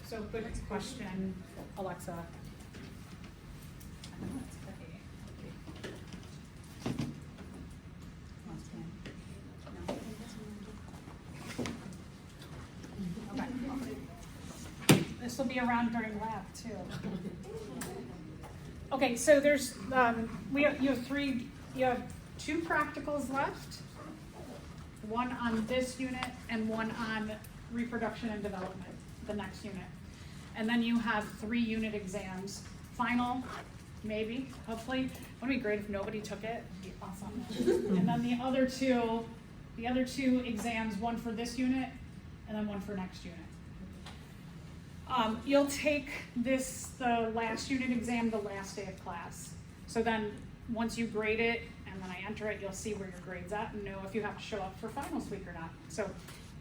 So good question, Alexa. This will be around during lab too. Okay, so there's you have two practicals left, one on this unit and one on reproduction and development, the next unit. And then you have 3 unit exams. Final, maybe, hopefully. It would be great if nobody took it. It'd be awesome. And then the other two exams, one for this unit and then one for next unit. You'll take the last unit exam the last day of class. So then once you grade it and then I enter it, you'll see where your grade's at and know if you have to show up for finals week or not. So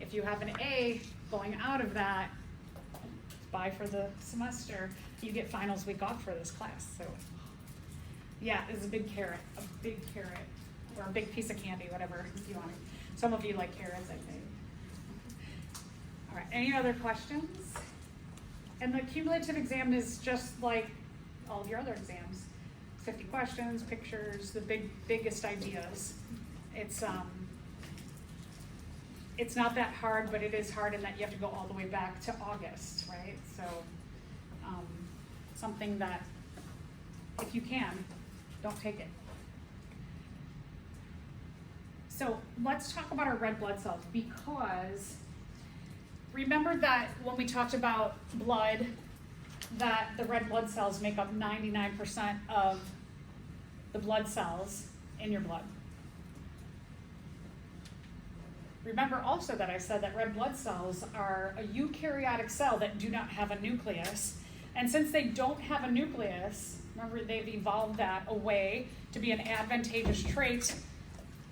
if you have an A going out of that, bye for the semester, you get finals week off for this class. So yeah, it's a big carrot, or a big piece of candy, whatever you want. Some of you like carrots, I think. All right, any other questions? And the cumulative exam is just like all of your other exams. 50 questions, pictures, the biggest ideas. It's not that hard, but it is hard in that you have to go all the way back to August, right? So something that, if you can, don't take it. So let's talk about our red blood cells, because remember that when we talked about blood, that the red blood cells make up 99% of the blood cells in your blood. Remember also that I said that red blood cells are a eukaryotic cell that do not have a nucleus. And since they don't have a nucleus, remember they've evolved that away to be an advantageous trait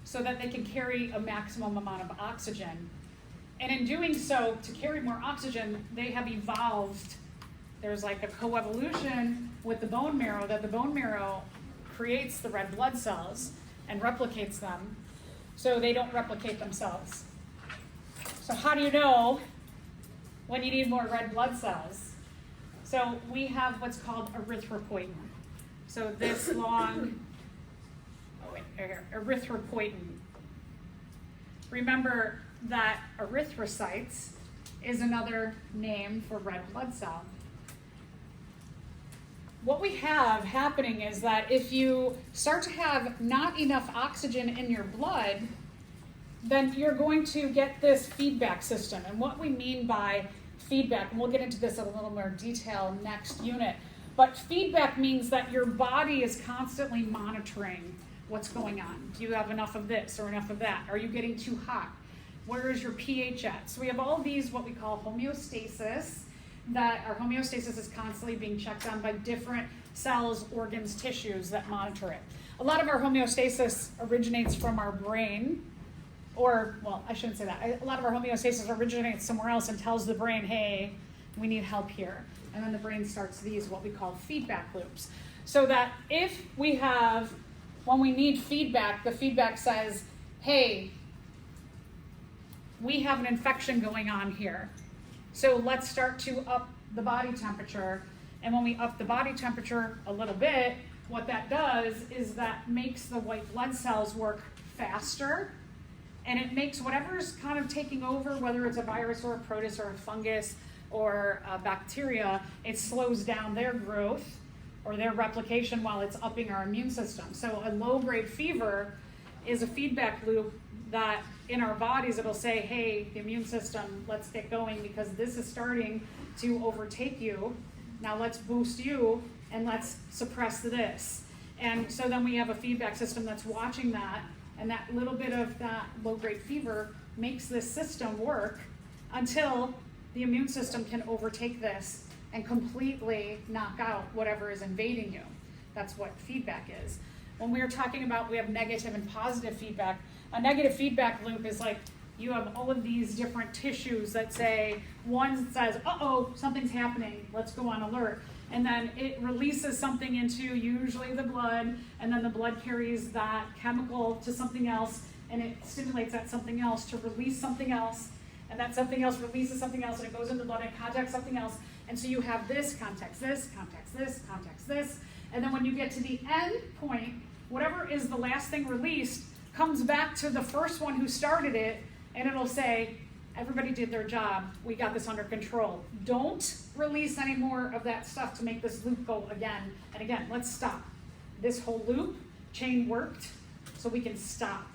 so that they can carry a maximum amount of oxygen. And in doing so, to carry more oxygen, they have evolved. There's like a coevolution with the bone marrow, that the bone marrow creates the red blood cells and replicates them, so they don't replicate themselves. So how do you know when you need more red blood cells? So we have what's called erythropoietin. So this long, erythropoietin. Remember that erythrocytes is another name for red blood cell. What we have happening is that if you start to have not enough oxygen in your blood, then you're going to get this feedback system. And what we mean by feedback, and we'll get into this in a little more detail next unit, but feedback means that your body is constantly monitoring what's going on. Do you have enough of this or enough of that? Are you getting too hot? Where is your pH at? So we have all these, what we call homeostasis, that our homeostasis is constantly being checked on by different cells, organs, tissues that monitor it. A lot of our homeostasis originates from our brain, or, well, I shouldn't say that. A lot of our homeostasis originates somewhere else and tells the brain, hey, we need help here. And then the brain starts these, what we call feedback loops. So that if we have, when we need feedback, the feedback says, hey, we have an infection going on here. So let's start to up the body temperature. And when we up the body temperature a little bit, what that does is that makes the white blood cells work faster. And it makes whatever's kind of taking over, whether it's a virus or a protist or a fungus or a bacteria, it slows down their growth or their replication while it's upping our immune system. So a low-grade fever is a feedback loop that in our bodies, it'll say, hey, the immune system, let's get going because this is starting to overtake you. Now let's boost you and let's suppress this. And so then we have a feedback system that's watching that, and that little bit of that low-grade fever makes this system work until the immune system can overtake this and completely knock out whatever is invading you. That's what feedback is. When we are talking about, we have negative and positive feedback. A negative feedback loop is like you have all of these different tissues that say, one says, uh-oh, something's happening, let's go on alert. And then it releases something into usually the blood, and then the blood carries that chemical to something else, and it stimulates that something else to release something else, and that something else releases something else, and it goes into the blood and contacts something else, And so you have this contacts this, contacts this, contacts this. And then when you get to the end point, whatever is the last thing released comes back to the first one who started it, and it'll say, everybody did their job. We got this under control. Don't release any more of that stuff to make this loop go again and again. Let's stop. This whole loop chain worked, so we can stop.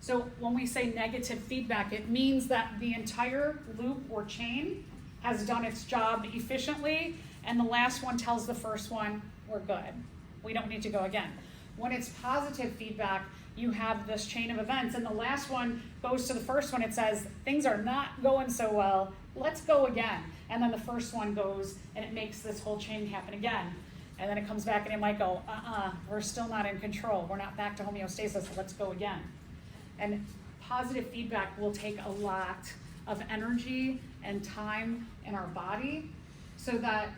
So when we say negative feedback, it means that the entire loop or chain has done its job efficiently, and the last one tells the first one, we're good. We don't need to go again. When it's positive feedback, you have this chain of events, and the last one goes to the first one. It says, things are not going so well, let's go again. And then the first one goes, and it makes this whole chain happen again. And then it comes back, and it might go, we're still not in control. We're not back to homeostasis, let's go again. And positive feedback will take a lot of energy and time in our body, so that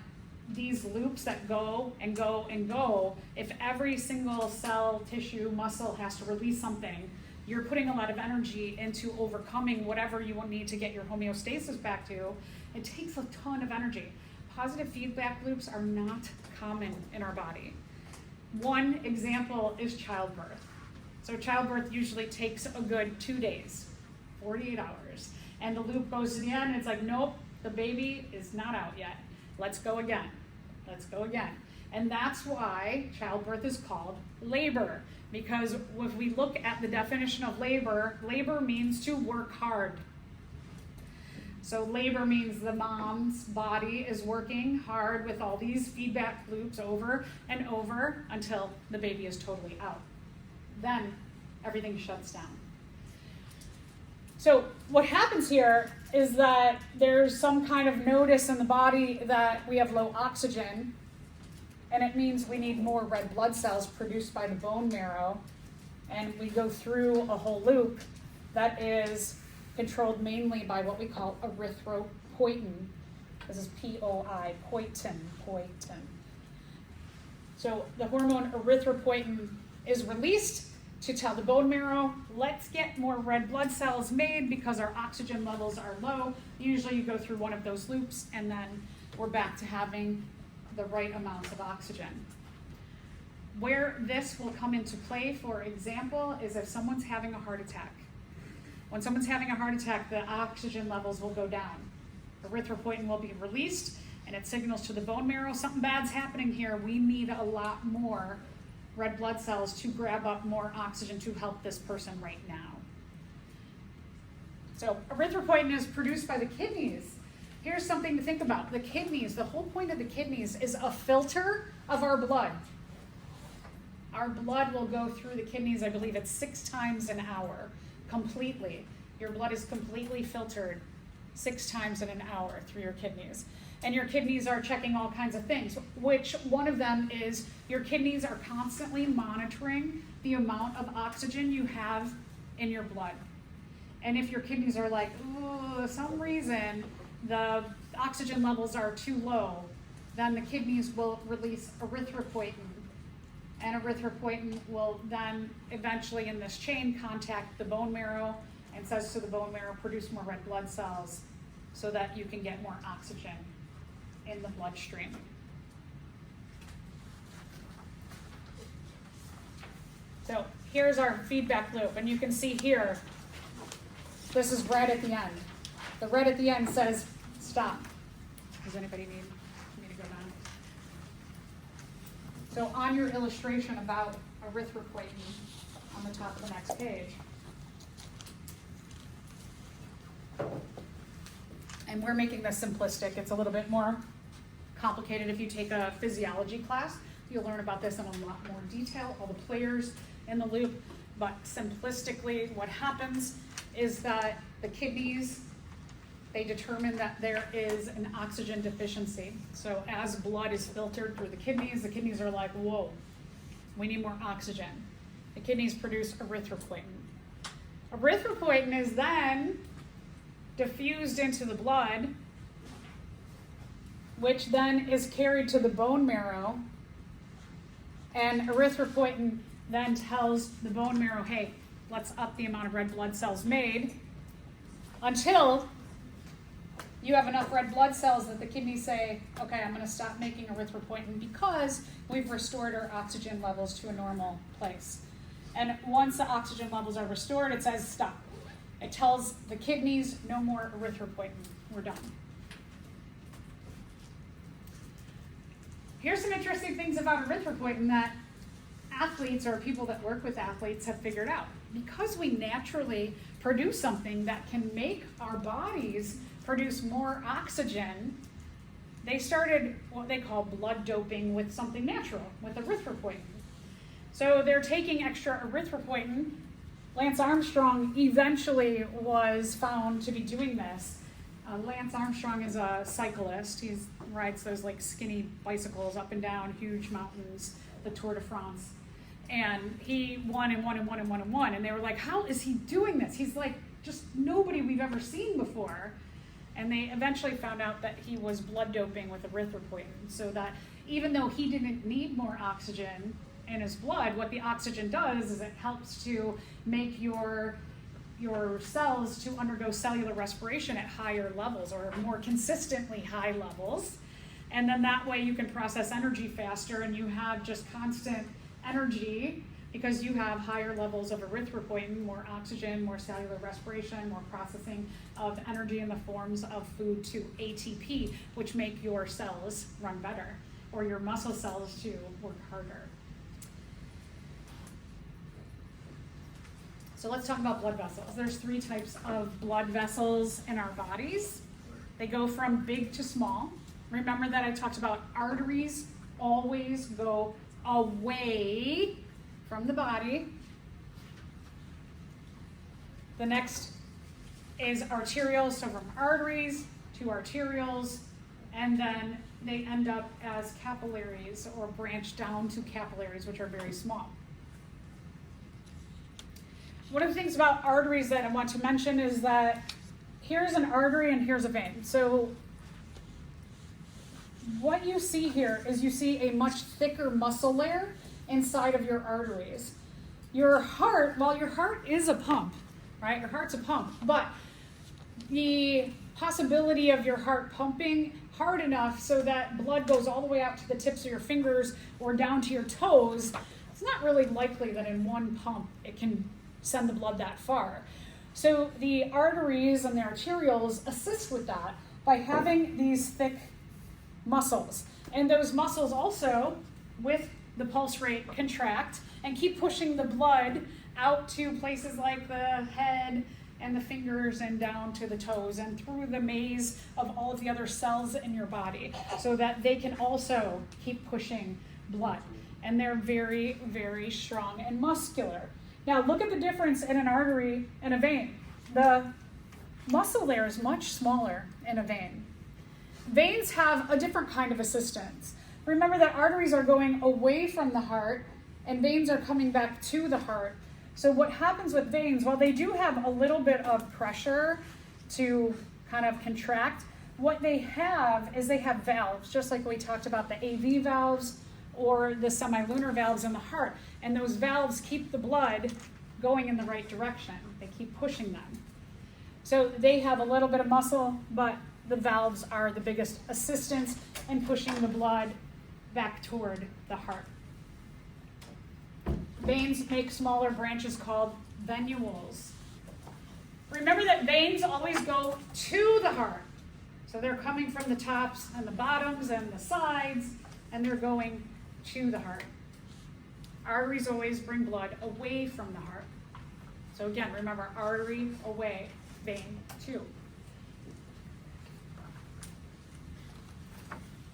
these loops that go and go and go, if every single cell, tissue, muscle has to release something, you're putting a lot of energy into overcoming whatever you will need to get your homeostasis back to. It takes a ton of energy. Positive feedback loops are not common in our body. One example is childbirth. So childbirth usually takes a good 2 days, 48 hours. And the loop goes to the end, and it's like, nope, the baby is not out yet. Let's go again. Let's go again. And that's why childbirth is called labor. Because if we look at the definition of labor, labor means to work hard. So labor means the mom's body is working hard with all these feedback loops over and over until the baby is totally out. Then everything shuts down. So what happens here is that there's some kind of notice in the body that we have low oxygen, and it means we need more red blood cells produced by the bone marrow, and we go through a whole loop that is controlled mainly by what we call erythropoietin. This is P-O-I, poietin. So the hormone erythropoietin is released to tell the bone marrow, let's get more red blood cells made because our oxygen levels are low. Usually you go through one of those loops, and then we're back to having the right amounts of oxygen. Where this will come into play, for example, is if someone's having a heart attack. When someone's having a heart attack, the oxygen levels will go down. Erythropoietin will be released, and it signals to the bone marrow, something bad's happening here. We need a lot more red blood cells to grab up more oxygen to help this person right now. So erythropoietin is produced by the kidneys. Here's something to think about. The kidneys, the whole point of the kidneys is a filter of our blood. Our blood will go through the kidneys, I believe it's 6 times an hour, completely. Your blood is completely filtered 6 times in an hour through your kidneys. And your kidneys are checking all kinds of things, which one of them is your kidneys are constantly monitoring the amount of oxygen you have in your blood. And if your kidneys are like, oh, some reason the oxygen levels are too low, then the kidneys will release erythropoietin. And erythropoietin will then eventually in this chain contact the bone marrow and says to the bone marrow, produce more red blood cells so that you can get more oxygen in the bloodstream. So here's our feedback loop, and you can see here, this is red at the end. The red at the end says stop. Does anybody need me to go down? So on your illustration about erythropoietin on the top of the next page, and we're making this simplistic. It's a little bit more complicated if you take a physiology class. You'll learn about this in a lot more detail, all the players in the loop. But simplistically, what happens is that the kidneys, they determine that there is an oxygen deficiency. So as blood is filtered through the kidneys are like, whoa, we need more oxygen. The kidneys produce erythropoietin. Erythropoietin is then diffused into the blood, which then is carried to the bone marrow, and erythropoietin then tells the bone marrow, hey, let's up the amount of red blood cells made until you have enough red blood cells that the kidneys say, okay, I'm going to stop making erythropoietin because we've restored our oxygen levels to a normal place. And once the oxygen levels are restored, it says stop. It tells the kidneys no more erythropoietin. We're done. Here's some interesting things about erythropoietin that athletes or people that work with athletes have figured out. Because we naturally produce something that can make our bodies produce more oxygen, they started what they call blood doping with something natural, with erythropoietin. So they're taking extra erythropoietin. Lance Armstrong eventually was found to be doing this. Lance Armstrong is a cyclist. He rides those like skinny bicycles up and down huge mountains, the Tour de France. And he won and won and won and won and won. And they were like, how is he doing this? He's like just nobody we've ever seen before. And they eventually found out that he was blood doping with erythropoietin, so that even though he didn't need more oxygen in his blood, what the oxygen does is it helps to make your cells to undergo cellular respiration at higher levels or more consistently high levels. And then that way you can process energy faster and you have just constant energy because you have higher levels of erythropoietin, more oxygen, more cellular respiration, more processing of energy in the forms of food to ATP, which make your cells run better or your muscle cells to work harder. So let's talk about blood vessels. There's 3 types of blood vessels in our bodies. They go from big to small. Remember that I talked about arteries always go away from the body. The next is arterioles, so from arteries to arterioles, and then they end up as capillaries or branch down to capillaries, which are very small. One of the things about arteries that I want to mention is that here's an artery and here's a vein. So what you see here is you see a much thicker muscle layer inside of your arteries. Your heart, well, your heart is a pump, right? Your heart's a pump, but the possibility of your heart pumping hard enough so that blood goes all the way out to the tips of your fingers or down to your toes, it's not really likely that in one pump it can send the blood that far. So the arteries and the arterioles assist with that by having these thick muscles. And those muscles also, with the pulse rate, contract and keep pushing the blood out to places like the head and the fingers and down to the toes and through the maze of all of the other cells in your body so that they can also keep pushing blood. And they're very, very strong and muscular. Now look at the difference in an artery and a vein. The muscle there is much smaller in a vein. Veins have a different kind of assistance. Remember that arteries are going away from the heart and veins are coming back to the heart. So what happens with veins, while they do have a little bit of pressure to kind of contract, what they have is they have valves, just like we talked about the AV valves or the semilunar valves in the heart. And those valves keep the blood going in the right direction. They keep pushing them. So they have a little bit of muscle, but the valves are the biggest assistance in pushing the blood back toward the heart. Veins make smaller branches called venules. Remember that veins always go to the heart. So they're coming from the tops and the bottoms and the sides, and they're going to the heart. Arteries always bring blood away from the heart. So again, remember, artery away, vein to.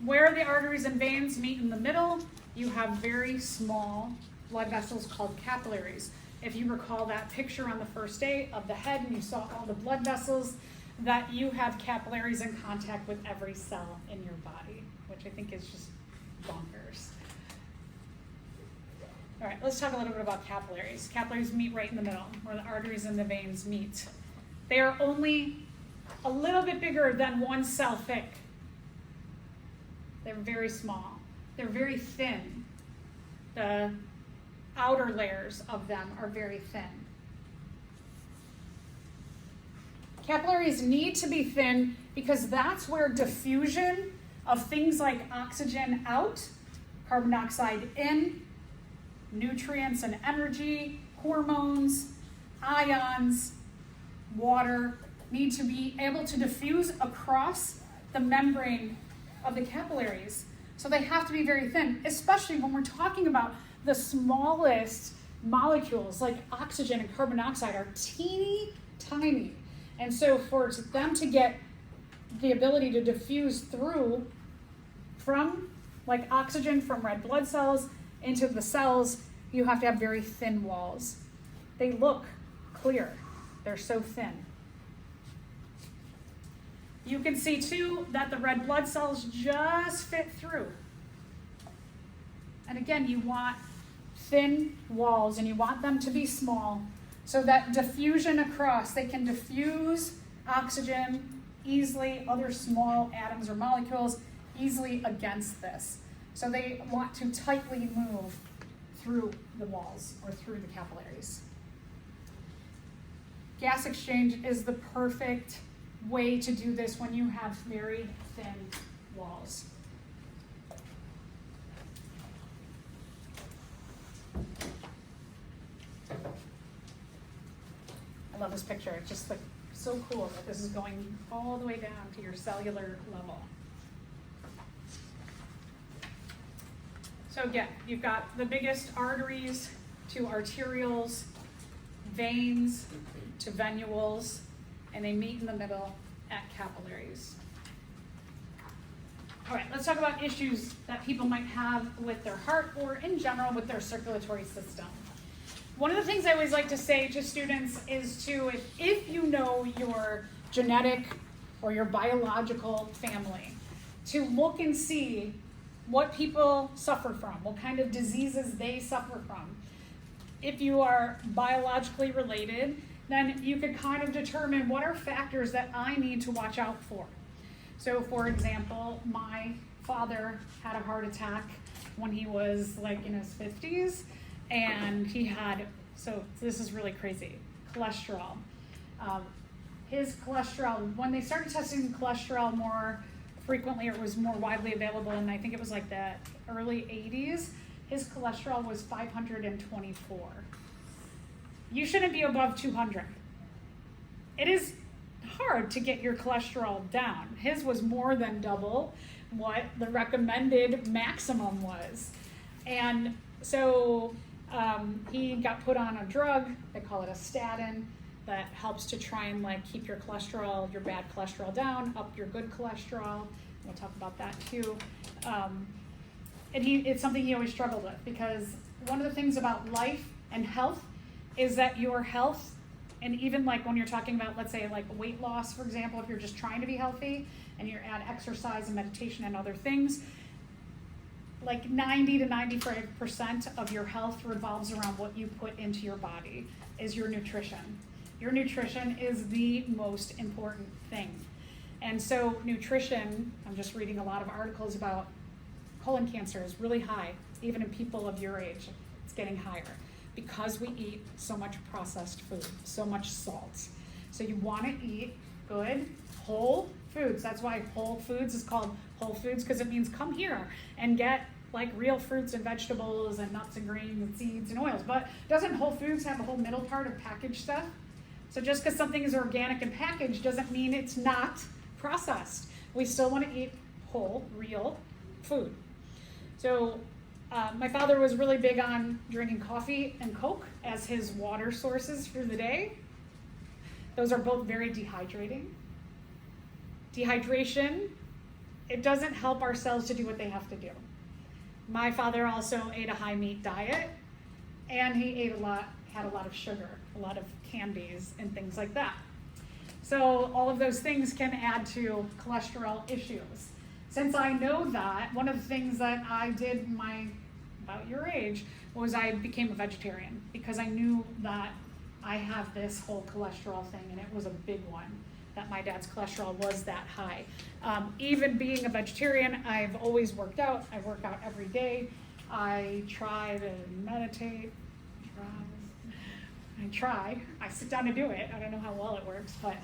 Where the arteries and veins meet in the middle, you have very small blood vessels called capillaries. If you recall that picture on the first day of the head and you saw all the blood vessels, that you have capillaries in contact with every cell in your body, which I think is just bonkers. All right, let's talk a little bit about capillaries. Capillaries meet right in the middle, where the arteries and the veins meet. They are only a little bit bigger than 1 cell thick. They're very small. They're very thin. The outer layers of them are very thin. Capillaries need to be thin because that's where diffusion of things like oxygen out, carbon dioxide in, nutrients and energy, hormones, ions, water need to be able to diffuse across the membrane of the capillaries. So they have to be very thin, especially when we're talking about the smallest molecules like oxygen and carbon dioxide are teeny tiny. And so for them to get the ability to diffuse through from like oxygen from red blood cells into the cells, you have to have very thin walls. They look clear. They're so thin. You can see too that the red blood cells just fit through. And again, you want thin walls and you want them to be small so that diffusion across, they can diffuse oxygen easily, other small atoms or molecules easily against this. So they want to tightly move through the walls or through the capillaries. Gas exchange is the perfect way to do this when you have very thin walls. I love this picture. It's just like so cool that this is going all the way down to your cellular level. So again, you've got the biggest arteries to arterioles, veins to venules, and they meet in the middle at capillaries. All right, let's talk about issues that people might have with their heart or in general with their circulatory system. One of the things I always like to say to students is if you know your genetic or your biological family, to look and see what people suffer from, what kind of diseases they suffer from. If you are biologically related, then you could kind of determine what are factors that I need to watch out for. So for example, my father had a heart attack when he was like in his 50s, and he had, so this is really crazy, cholesterol. His cholesterol, when they started testing cholesterol more frequently, or it was more widely available, and I think it was like the early 80s, his cholesterol was 524. You shouldn't be above 200. It is hard to get your cholesterol down. His was more than double what the recommended maximum was. And so he got put on a drug, they call it a statin, that helps to try and like keep your cholesterol, your bad cholesterol down, up your good cholesterol. We'll talk about that too. And it's something he always struggled with, because one of the things about life and health is that your health, and even like when you're talking about, let's say like weight loss, for example, if you're just trying to be healthy and you're at exercise and meditation and other things, like 90 to 95% of your health revolves around what you put into your body, is your nutrition. Your nutrition is the most important thing. And so nutrition, I'm just reading a lot of articles about colon cancer is really high, even in people of your age, it's getting higher, because we eat so much processed food, so much salt. So you want to eat good, whole foods. That's why Whole Foods is called Whole Foods, because it means come here and get like real fruits and vegetables and nuts and grains and seeds and oils. But doesn't Whole Foods have a whole middle part of packaged stuff? So just because something is organic and packaged doesn't mean it's not processed. We still want to eat whole, real food. So my father was really big on drinking coffee and Coke as his water sources through the day. Those are both very dehydrating. Dehydration, it doesn't help our cells to do what they have to do. My father also ate a high meat diet, and he had a lot of sugar, a lot of candies and things like that. So all of those things can add to cholesterol issues. Since I know that, one of the things that I did about your age was I became a vegetarian, because I knew that I have this whole cholesterol thing, and it was a big one, that my dad's cholesterol was that high. Even being a vegetarian, I've always worked out. I work out every day. I try to meditate. I sit down to do it. I don't know how well it works, but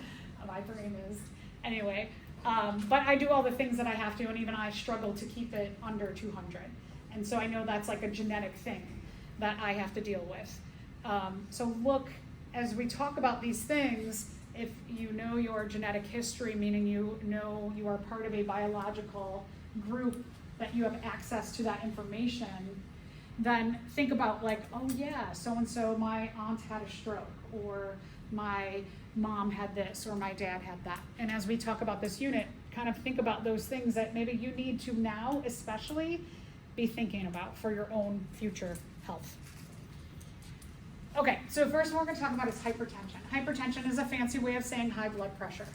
My brain is. Anyway, but I do all the things that I have to, and even I struggle to keep it under 200. And so I know that's like a genetic thing that I have to deal with. So look, as we talk about these things, if you know your genetic history, meaning you know you are part of a biological group, that you have access to that information, then think about like, oh yeah, so-and-so, my aunt had a stroke, or my mom had this, or my dad had that. And as we talk about this unit, kind of think about those things that maybe you need to now especially be thinking about for your own future health. Okay, so first one we're gonna talk about is hypertension. Hypertension is a fancy way of saying high blood pressure.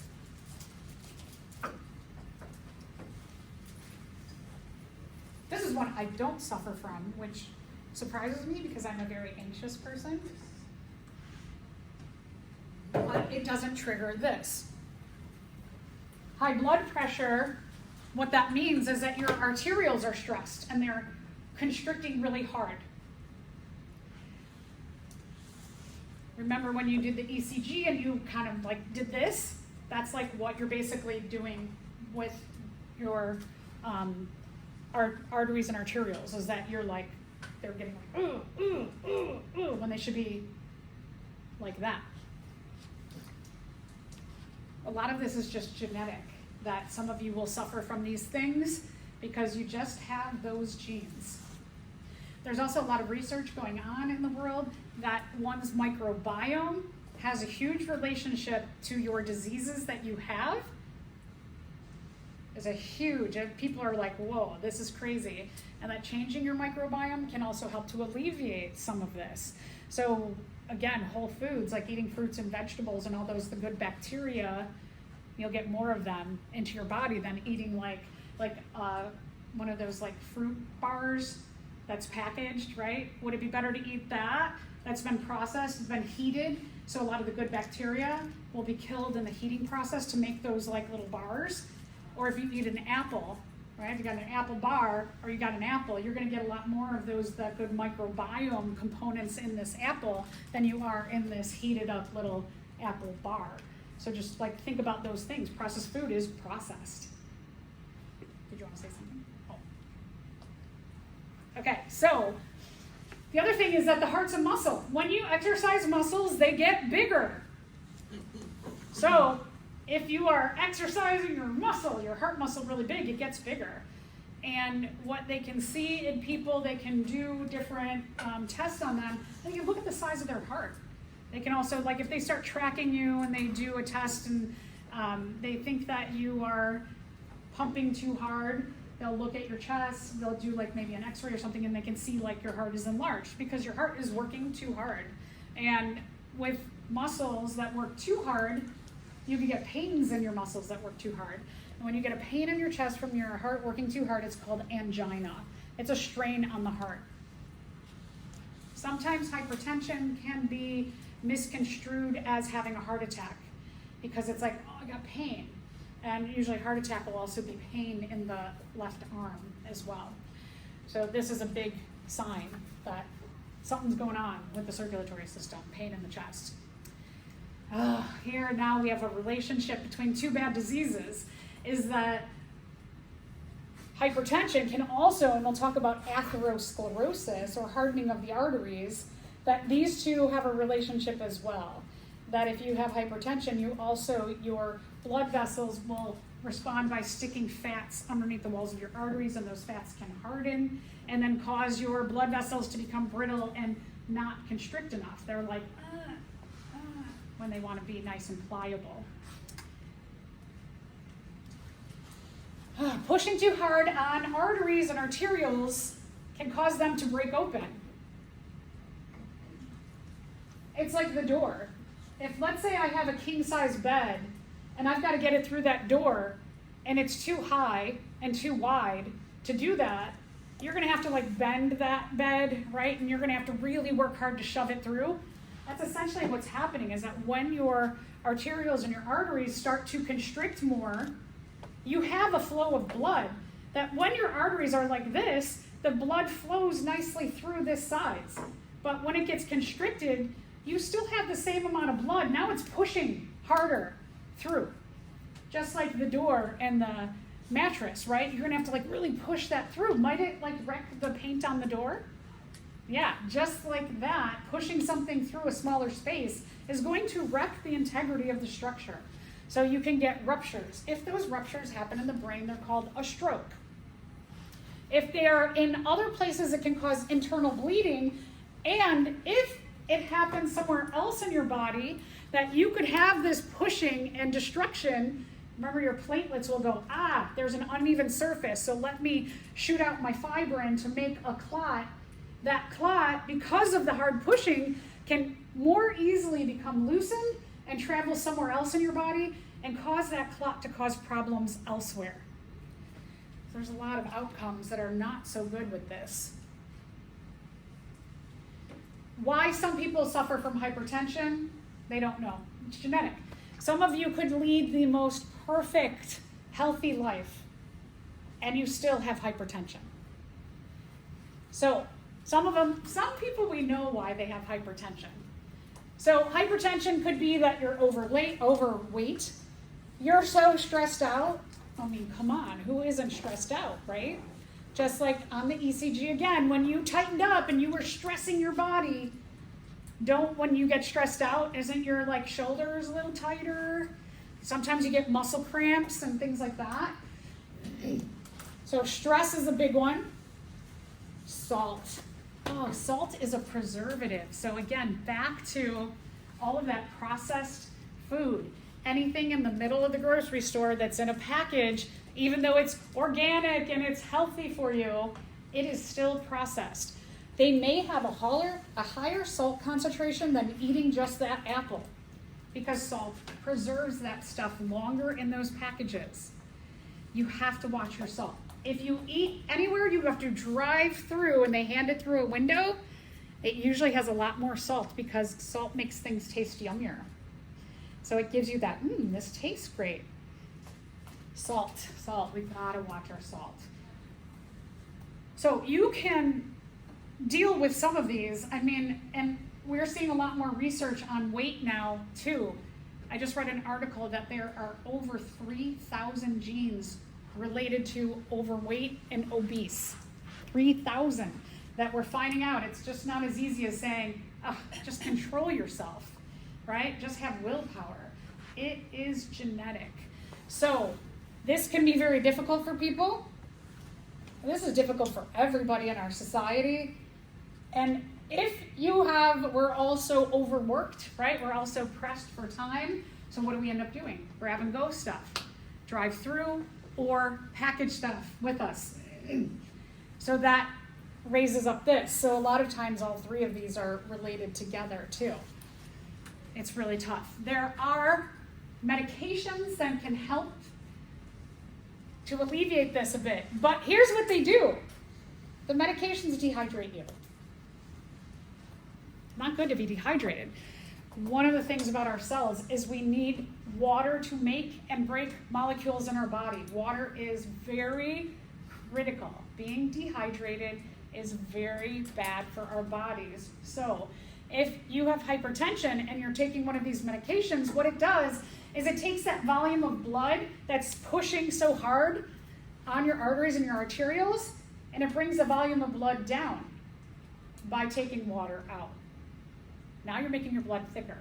This is one I don't suffer from, which surprises me because I'm a very anxious person. But it doesn't trigger this. High blood pressure, what that means is that your arterioles are stressed and they're constricting really hard. Remember when you did the ECG and you kind of like did this? That's like what you're basically doing with your arteries and arterioles, is that you're like, they're getting like, ooh, ooh, ooh, ooh, when they should be like that. A lot of this is just genetic, that some of you will suffer from these things because you just have those genes. There's also a lot of research going on in the world that one's microbiome has a huge relationship to your diseases that you have. Is a huge, and people are like, whoa, this is crazy. And that changing your microbiome can also help to alleviate some of this. So again, whole foods, like eating fruits and vegetables and all those, the good bacteria, you'll get more of them into your body than eating like one of those like fruit bars that's packaged, right? Would it be better to eat that? That's been processed, it's been heated, so a lot of the good bacteria will be killed in the heating process to make those like little bars. Or if you eat an apple, right? If you got an apple bar or you got an apple, you're gonna get a lot more of those, that good microbiome components in this apple than you are in this heated up little apple bar. So just like think about those things. Processed food is processed. Did you want to say something? Oh. Okay, so the other thing is that the heart's a muscle. When you exercise muscles, they get bigger. So if you are exercising your muscle, your heart muscle really big, it gets bigger. And what they can see in people, they can do different tests on them. They can look at the size of their heart. They can also, like if they start tracking you and they do a test and they think that you are pumping too hard, they'll look at your chest, they'll do like maybe an x-ray or something, and they can see like your heart is enlarged because your heart is working too hard. And with muscles that work too hard, you can get pains in your muscles that work too hard. And when you get a pain in your chest from your heart working too hard, it's called angina. It's a strain on the heart. Sometimes hypertension can be misconstrued as having a heart attack because it's like, oh, I got pain. And usually heart attack will also be pain in the left arm as well. So this is a big sign that something's going on with the circulatory system, pain in the chest. Here now we have a relationship between two bad diseases, is that hypertension can also, and we'll talk about atherosclerosis or hardening of the arteries, that these two have a relationship as well. That if you have hypertension, your blood vessels will respond by sticking fats underneath the walls of your arteries, and those fats can harden and then cause your blood vessels to become brittle and not constrict enough. They're like, when they want to be nice and pliable. Pushing too hard on arteries and arterioles can cause them to break open. It's like the door. If, let's say I have a king-size bed and I've got to get it through that door and it's too high and too wide to do that, you're going to have to like bend that bed, right? And you're going to have to really work hard to shove it through. That's essentially what's happening, is that when your arterioles and your arteries start to constrict more, you have a flow of blood. That when your arteries are like this, the blood flows nicely through this sides. But when it gets constricted, you still have the same amount of blood. Now it's pushing harder through. Just like the door and the mattress, right? You're gonna have to like really push that through. Might it like wreck the paint on the door? Yeah, just like that, pushing something through a smaller space is going to wreck the integrity of the structure. So you can get ruptures. If those ruptures happen in the brain, they're called a stroke. If they are in other places, it can cause internal bleeding. And if it happens somewhere else in your body, that you could have this pushing and destruction, remember your platelets will go, there's an uneven surface, so let me shoot out my fibrin to make a clot. That clot, because of the hard pushing, can more easily become loosened and travel somewhere else in your body and cause that clot to cause problems elsewhere. There's a lot of outcomes that are not so good with this. Why some people suffer from hypertension, they don't know. It's genetic. Some of you could lead the most perfect, healthy life, and you still have hypertension. So some people we know why they have hypertension. So hypertension could be that you're overweight, you're so stressed out. I mean, come on, who isn't stressed out, right? Just like on the ECG again, when you tightened up and you were stressing your body, when you get stressed out, isn't your like shoulders a little tighter? Sometimes you get muscle cramps and things like that. So stress is a big one. Salt. Salt is a preservative. So again, back to all of that processed food. Anything in the middle of the grocery store that's in a package, even though it's organic and it's healthy for you, it is still processed. They may have a higher salt concentration than eating just that apple, because salt preserves that stuff longer in those packages. You have to watch your salt. If you eat anywhere you have to drive through and they hand it through a window, it usually has a lot more salt because salt makes things taste yummier. So it gives you that, this tastes great. Salt, we've got to watch our salt. So you can deal with some of these. I mean, and we're seeing a lot more research on weight now too. I just read an article that there are over 3,000 genes related to overweight and obese. 3,000 that we're finding out. It's just not as easy as saying, just control yourself, right? Just have willpower. It is genetic. So this can be very difficult for people. This is difficult for everybody in our society. And if we're also overworked, right? We're also pressed for time. So what do we end up doing? Grab and go stuff, drive through, or package stuff with us. So that raises up this. So a lot of times all three of these are related together too. It's really tough. There are medications that can help to alleviate this a bit, but here's what they do. The medications dehydrate you. Not good to be dehydrated. One of the things about our cells is we need water to make and break molecules in our body. Water is very critical. Being dehydrated is very bad for our bodies. So if you have hypertension and you're taking one of these medications, what it does is it takes that volume of blood that's pushing so hard on your arteries and your arterioles, and it brings the volume of blood down by taking water out. Now you're making your blood thicker.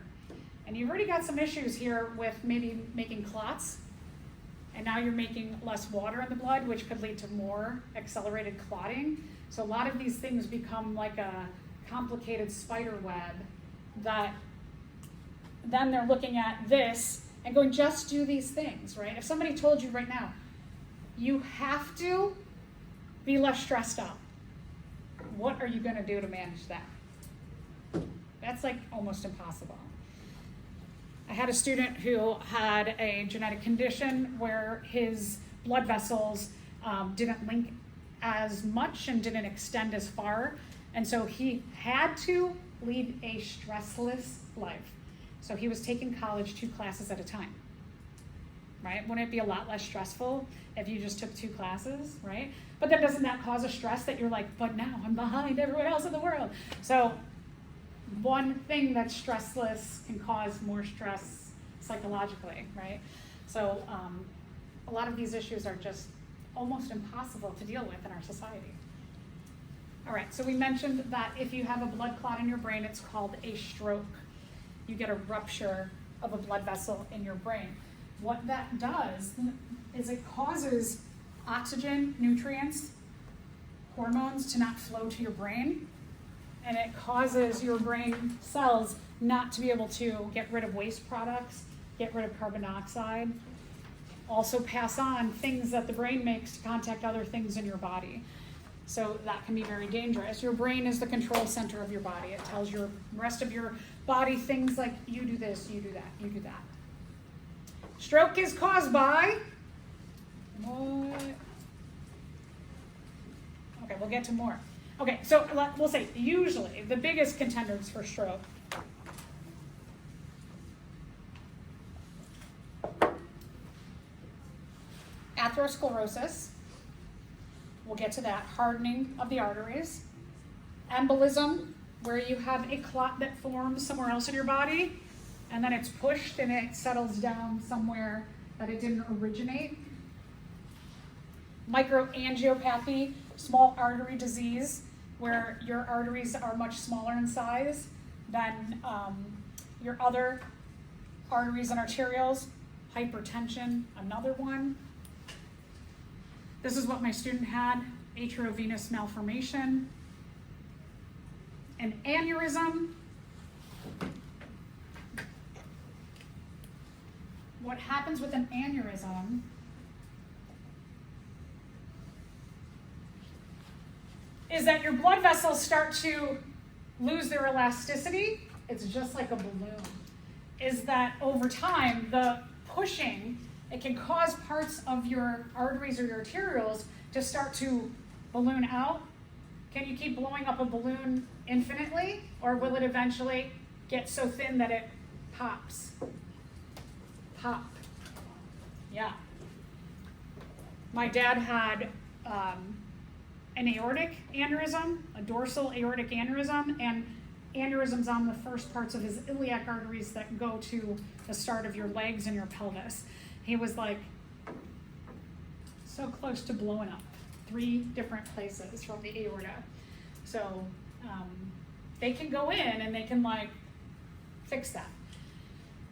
And you've already got some issues here with maybe making clots, and now you're making less water in the blood, which could lead to more accelerated clotting. So a lot of these things become like a complicated spider web that then they're looking at this and going, just do these things, right? If somebody told you right now, you have to be less stressed out, what are you gonna do to manage that? That's like almost impossible. I had a student who had a genetic condition where his blood vessels didn't link as much and didn't extend as far. And so he had to lead a stressless life. So he was taking college 2 classes at a time, right? Wouldn't it be a lot less stressful if you just took 2 classes, right? But then doesn't that cause a stress that you're like, but now I'm behind everyone else in the world? So one thing that's stressless can cause more stress psychologically, right? So a lot of these issues are just almost impossible to deal with in our society. All right, so we mentioned that if you have a blood clot in your brain, it's called a stroke. You get a rupture of a blood vessel in your brain. What that does is it causes oxygen, nutrients, hormones to not flow to your brain, and it causes your brain cells not to be able to get rid of waste products, get rid of carbon dioxide, also pass on things that the brain makes to contact other things in your body. So that can be very dangerous. Your brain is the control center of your body. It tells your rest of your body things like, you do this, you do that, you do that. Stroke is caused by what? Okay, we'll get to more. Okay, so we'll say usually the biggest contenders for stroke atherosclerosis, we'll get to that, hardening of the arteries, embolism, where you have a clot that forms somewhere else in your body, and then it's pushed and it settles down somewhere that it didn't originate. Microangiopathy, small artery disease, where your arteries are much smaller in size than your other arteries and arterioles. Hypertension, another one. This is what my student had, atriovenous malformation. An aneurysm. What happens with an aneurysm is that your blood vessels start to lose their elasticity. It's just like a balloon. Is that over time, the pushing, it can cause parts of your arteries or your arterioles to start to balloon out. Can you keep blowing up a balloon infinitely, or will it eventually get so thin that it pops? Pop. Yeah. My dad had an aortic aneurysm, a dorsal aortic aneurysm, and aneurysms on the first parts of his iliac arteries that go to the start of your legs and your pelvis. He was like so close to blowing up 3 different places from the aorta. So they can go in and they can like fix that,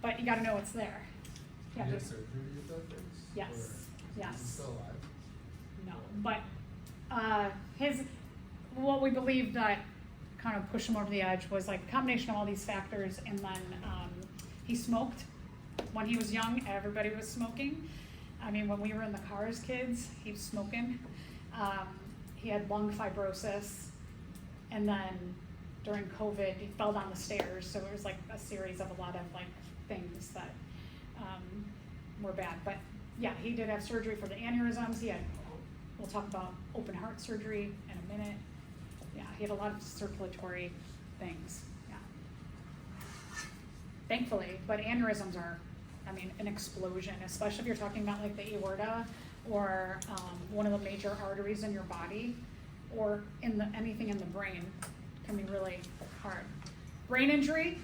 but you got to know it's there. Did you have surgery to get that fixed? Yes. Or Yes. is he still alive? No, but what we believe that kind of pushed him over the edge was like a combination of all these factors, and then he smoked when he was young. Everybody was smoking. I mean, when we were in the car as kids, he was smoking. He had lung fibrosis, and then during COVID, he fell down the stairs. So it was like a series of a lot of like things that were bad. But yeah, he did have surgery for the aneurysms. We'll talk about open heart surgery in a minute. Yeah, he had a lot of circulatory things. Yeah. Thankfully, but aneurysms are, I mean, an explosion, especially if you're talking about like the aorta or one of the major arteries in your body, or anything in the brain can be really hard. Brain injury,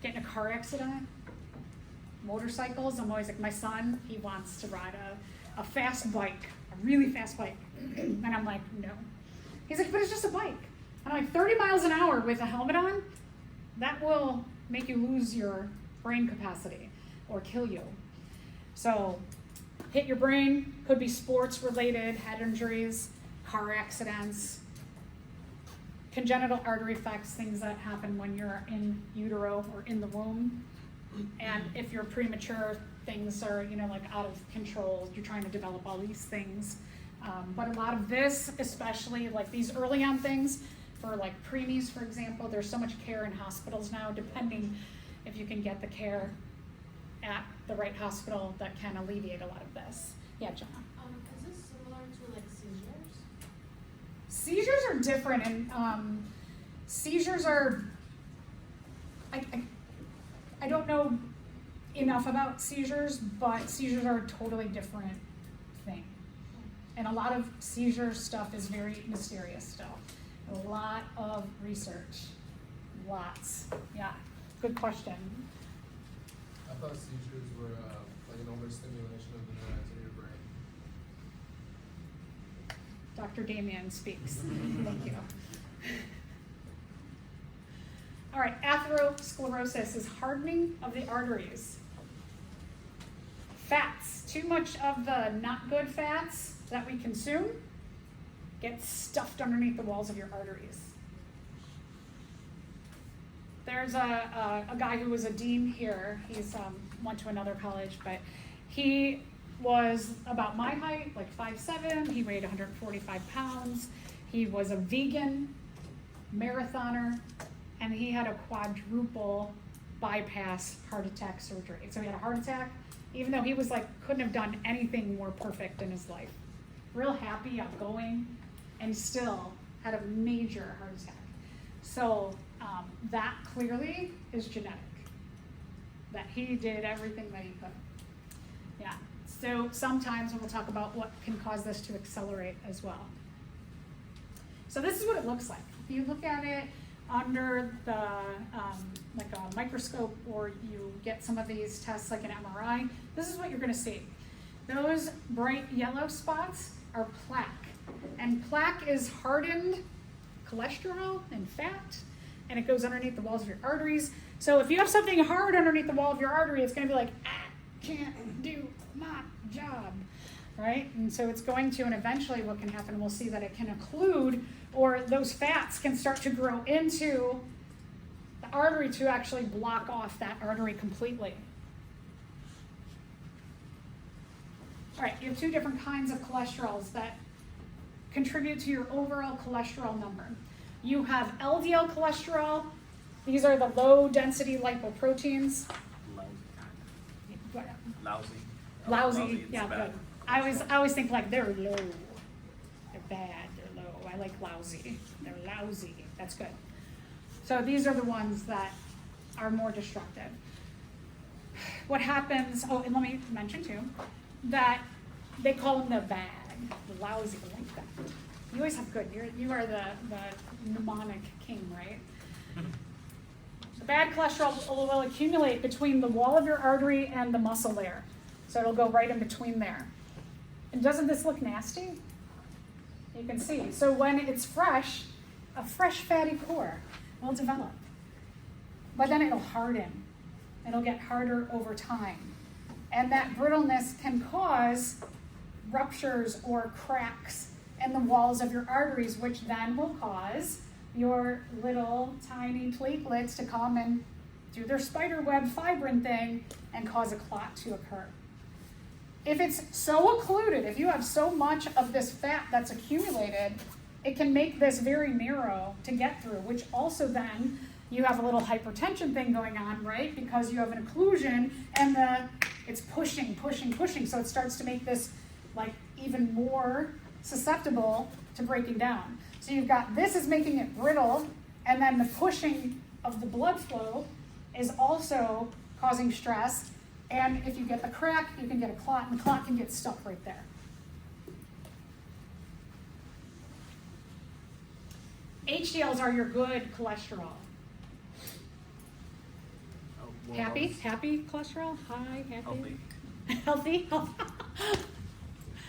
get in a car accident, motorcycles. I'm always like, my son, he wants to ride a fast bike, a really fast bike. And I'm like, no. He's like, but it's just a bike. And I'm like, 30 miles an hour with a helmet on, that will make you lose your brain capacity or kill you. So hit your brain, could be sports related, head injuries, car accidents, congenital artery effects, things that happen when you're in utero or in the womb. And if you're premature, things are, like out of control. You're trying to develop all these things. But a lot of this, especially like these early on things, for like preemies, for example, there's so much care in hospitals now, depending if you can get the care at the right hospital, that can alleviate a lot of this. Yeah, John. Is this similar to like seizures? Seizures are different, and seizures are, I don't know enough about seizures, but seizures are a totally different thing. And a lot of seizure stuff is very mysterious stuff. A lot of research. Lots. Yeah, good question. thought seizures were like an overstimulation of the neurons in your brain. Dr. Damien speaks. Thank you. All right, atherosclerosis is hardening of the arteries. Fats, too much of the not good fats that we consume get stuffed underneath the walls of your arteries. There's a guy who was a dean here. He's went to another college, but he was about my height, like 5'7". He weighed 145 pounds. He was a vegan marathoner, and he had a quadruple bypass heart attack surgery. So he had a heart attack, even though he was like, couldn't have done anything more perfect in his life. Real happy, outgoing, and still had a major heart attack. So that clearly is genetic, that he did everything that he could. Yeah, so sometimes we'll talk about what can cause this to accelerate as well. So this is what it looks like. If you look at it under the like a microscope, or you get some of these tests like an MRI, this is what you're gonna see. Those bright yellow spots are plaque, and plaque is hardened cholesterol and fat, and it goes underneath the walls of your arteries. So if you have something hard underneath the wall of your artery, it's gonna be like, can't do my job, right? And so it's going to, and eventually what can happen, we'll see that it can occlude, or those fats can start to grow into the artery to actually block off that artery completely. All right, you have two different kinds of cholesterols that contribute to your overall cholesterol number. You have LDL cholesterol. These are the low density lipoproteins. Lousy, yeah, good. I always think like they're low. They're bad, they're low. I like lousy. They're lousy. That's good. So these are the ones that are more destructive. What happens, oh, and let me mention too, that they call them the bad, the lousy, I like that. You always have good, you are the mnemonic king, right? The bad cholesterol will accumulate between the wall of your artery and the muscle layer. So it'll go right in between there. And doesn't this look nasty? You can see. So when it's fresh, a fresh fatty core will develop. But then it'll harden. It'll get harder over time. And that brittleness can cause ruptures or cracks in the walls of your arteries, which then will cause your little tiny platelets to come and do their spider web fibrin thing and cause a clot to occur. If it's so occluded, if you have so much of this fat that's accumulated, it can make this very narrow to get through, which also then you have a little hypertension thing going on, right? Because you have an occlusion and it's pushing. So it starts to make this like even more susceptible to breaking down. So you've got, this is making it brittle, and then the pushing of the blood flow is also causing stress. And if you get the crack, you can get a clot, and the clot can get stuck right there. HDLs are your good cholesterol. Happy cholesterol? High, happy? Healthy?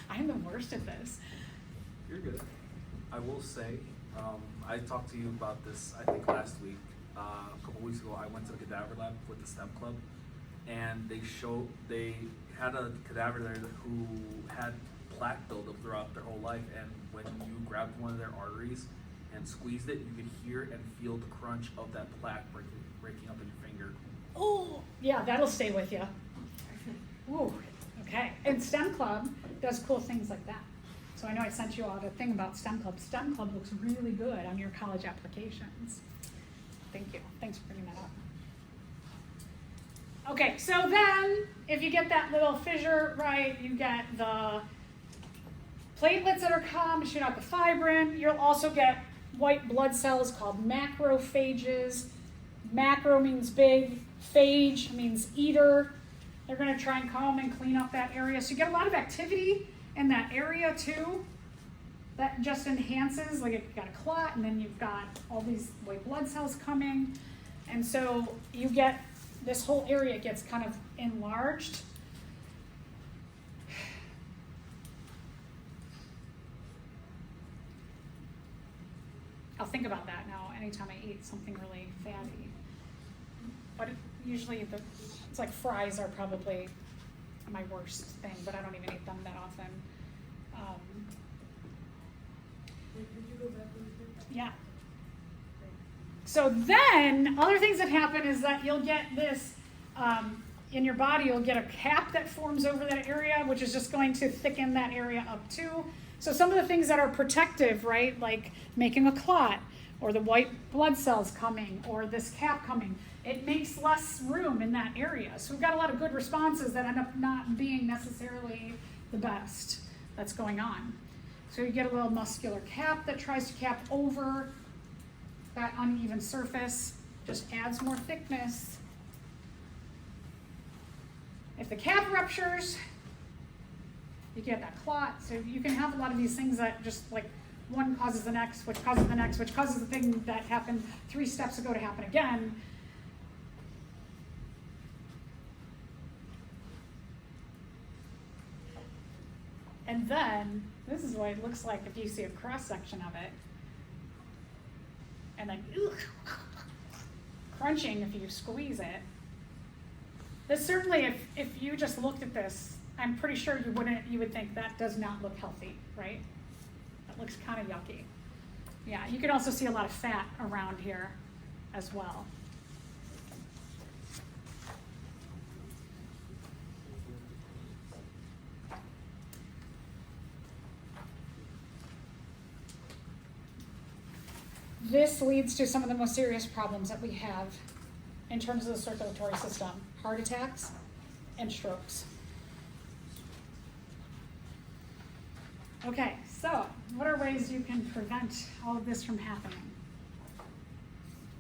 I'm the worst at this. You're good. I will say, I talked to you about this, I think last week. A couple weeks ago, I went to the cadaver lab with the STEM club, and they had a cadaver there who had plaque buildup throughout their whole life, and when you grabbed one of their arteries and squeezed it, you could hear and feel the crunch of that plaque breaking up in your finger. Oh, yeah, that'll stay with you. Ooh, okay. And STEM Club does cool things like that. So I know I sent you out a thing about STEM Club. STEM Club looks really good on your college applications. Thank you. Thanks for bringing that up. Okay, so then if you get that little fissure, right, you get the platelets that are calm to shoot out the fibrin. You'll also get white blood cells called macrophages. Macro means big, phage means eater. They're going to try and come and clean up that area. So you get a lot of activity in that area too. That just enhances, like you've got a clot, and then you've got all these white blood cells coming. And so you get this whole area gets kind of enlarged. I'll think about that now anytime I eat something really fatty. But usually it's like fries are probably my worst thing, but I don't even eat them that often. Did you go back with it? Yeah. So then, other things that happen is that you'll get this, in your body, you'll get a cap that forms over that area, which is just going to thicken that area up too. So some of the things that are protective, right, like making a clot, or the white blood cells coming, or this cap coming, it makes less room in that area. So we've got a lot of good responses that end up not being necessarily the best that's going on. So you get a little muscular cap that tries to cap over that uneven surface, just adds more thickness. If the cap ruptures, you get that clot. So you can have a lot of these things that just like one causes the next, which causes the next, which causes the thing that happened 3 steps ago to happen again. And then, this is what it looks like if you see a cross section of it. And then, crunching if you squeeze it. But certainly, if you just looked at this, I'm pretty sure you would think that does not look healthy, right? That looks kind of yucky. Yeah, you can also see a lot of fat around here as well. This leads to some of the most serious problems that we have in terms of the circulatory system: heart attacks and strokes. Okay, so what are ways you can prevent all of this from happening?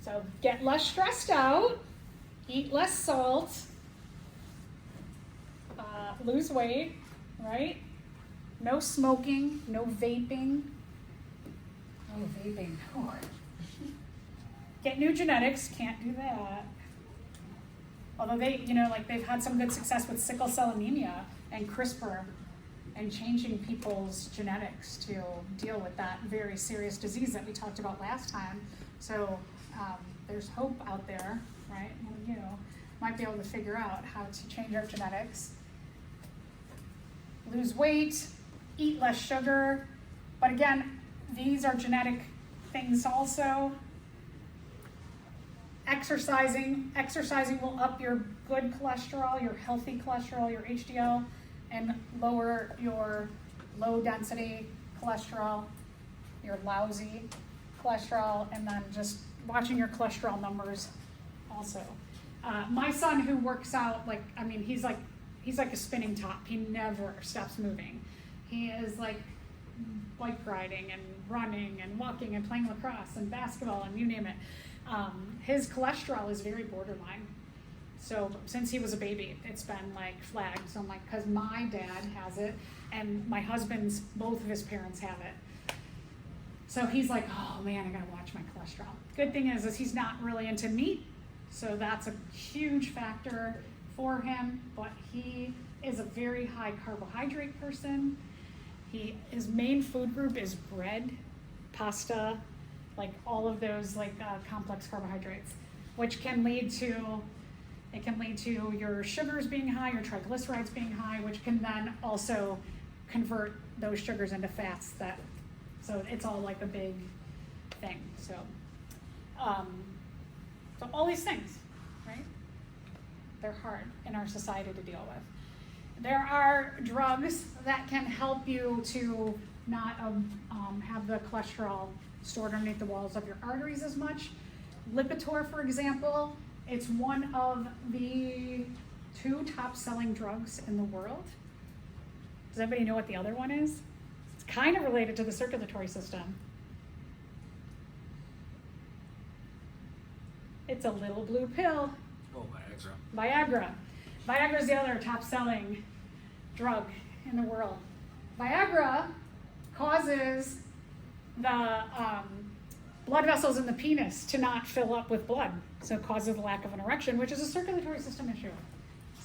So get less stressed out, eat less salt, lose weight, right? No smoking, no vaping. Oh, vaping. Oh. Get new genetics, can't do that. Although they've had some good success with sickle cell anemia and CRISPR and changing people's genetics to deal with that very serious disease that we talked about last time. So there's hope out there, right? One of you might be able to figure out how to change our genetics. Lose weight, eat less sugar. But again, these are genetic things also. Exercising will up your good cholesterol, your healthy cholesterol, your HDL, and lower your low density cholesterol, your lousy cholesterol, and then just watching your cholesterol numbers also. My son, who works out, he's like a spinning top. He never stops moving. He is like bike riding and running and walking and playing lacrosse and basketball and you name it. His cholesterol is very borderline. So since he was a baby, it's been like flagged. So I'm like, because my dad has it and my husband's, both of his parents have it. So he's like, oh man, I gotta watch my cholesterol. Good thing is he's not really into meat. So that's a huge factor for him, but he is a very high carbohydrate person. His main food group is bread, pasta, like all of those complex carbohydrates, which can lead to your sugars being high, your triglycerides being high, which can then also convert those sugars into fats. So it's all like a big thing. So all these things, right? They're hard in our society to deal with. There are drugs that can help you to not have the cholesterol stored underneath the walls of your arteries as much. Lipitor, for example, it's one of the 2 top-selling drugs in the world. Does anybody know what the other one is? It's kind of related to the circulatory system. It's a little blue pill. Oh, Viagra. Viagra. Viagra is the other top-selling drug in the world. Viagra causes the blood vessels in the penis to not fill up with blood. So it causes the lack of an erection, which is a circulatory system issue.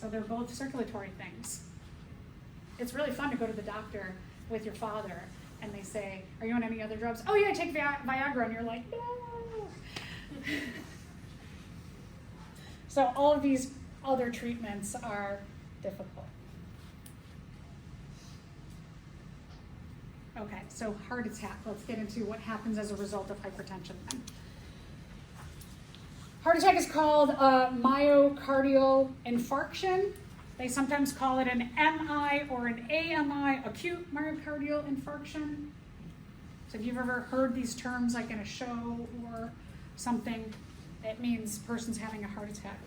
So they're both circulatory things. It's really fun to go to the doctor with your father and they say, are you on any other drugs? Oh yeah, I take Viagra. And you're like, no. So all of these other treatments are difficult. Okay, so heart attack. Let's get into what happens as a result of hypertension then. Heart attack is called a myocardial infarction. They sometimes call it an MI or an AMI, acute myocardial infarction. So if you've ever heard these terms like in a show or something, it means person's having a heart attack.